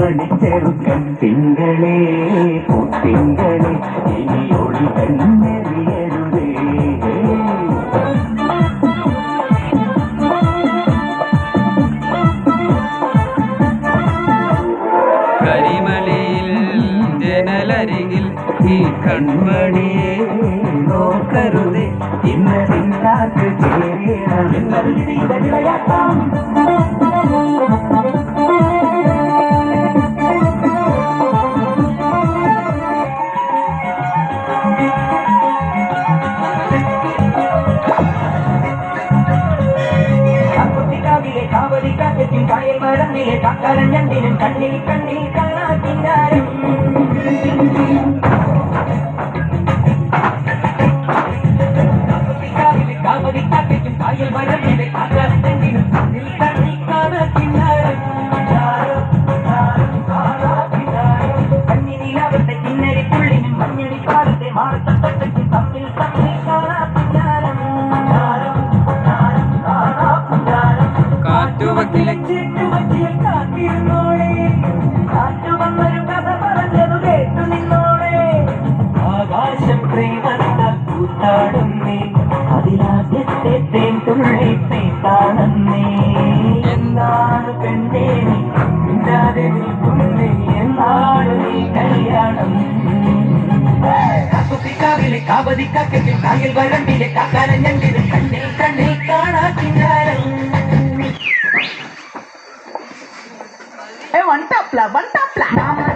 മണിച്ചെറുക്കൻ തിങ്കളേ തിങ്കളേ ഇനി ഒളി കണ്ണെറിയരുതേ. കരിമലയിൽ ജനലരികിൽ ഈ കൺമണിയെ നോക്കരുതേ. ഇന്ന് നിന്നാക്ക് ചേരണം എന്നത് വിളയാട്ടം. കാവലിക്കാറ്റും കായൽ മരന്നിലെ കാക്കാലം ഞണ്ടിനും കണ്ണിൽ കണ്ണിൽ കാണാത്തിനാരും. കാവലിക്കാറ്റും കായൽ മരന്നിലെ കാക്കാലം ഞണ്ടിനും കണ്ണിൽ കണ്ണിൽ കാണാത്തിനാരും. കണ്ണിനിലാവത്തെ കിന്നരിക്കുള്ളിനും മഞ്ഞണിക്കാലത്തെ മാറത്തട്ടയ്ക്കും തമ്മിൽ തമ്മിൽ കാണാത്തിനാരും. കാറ്റുവക്കിലെ ആകാശം പ്രേമത്ത കൂത്താടുന്നേ അതിലാദ്യത്തെ തേൻ തുള്ളി പേത്താണെന്നേ. എന്താണ് പെണ്ണേ നീ മിണ്ടാതെ നിൽക്കുന്നേ എന്നാണ് നീ കല്യാണം. കാക്കുപ്പിക്കാവിലെ കാവതിക്കാക്കയ്ക്കും കായൽ വരമ്പിലെ കാക്കാലം ഞണ്ടിലും കണ്ണിൽ കണ്ണിൽ കാണാത്തിനാരം. one top la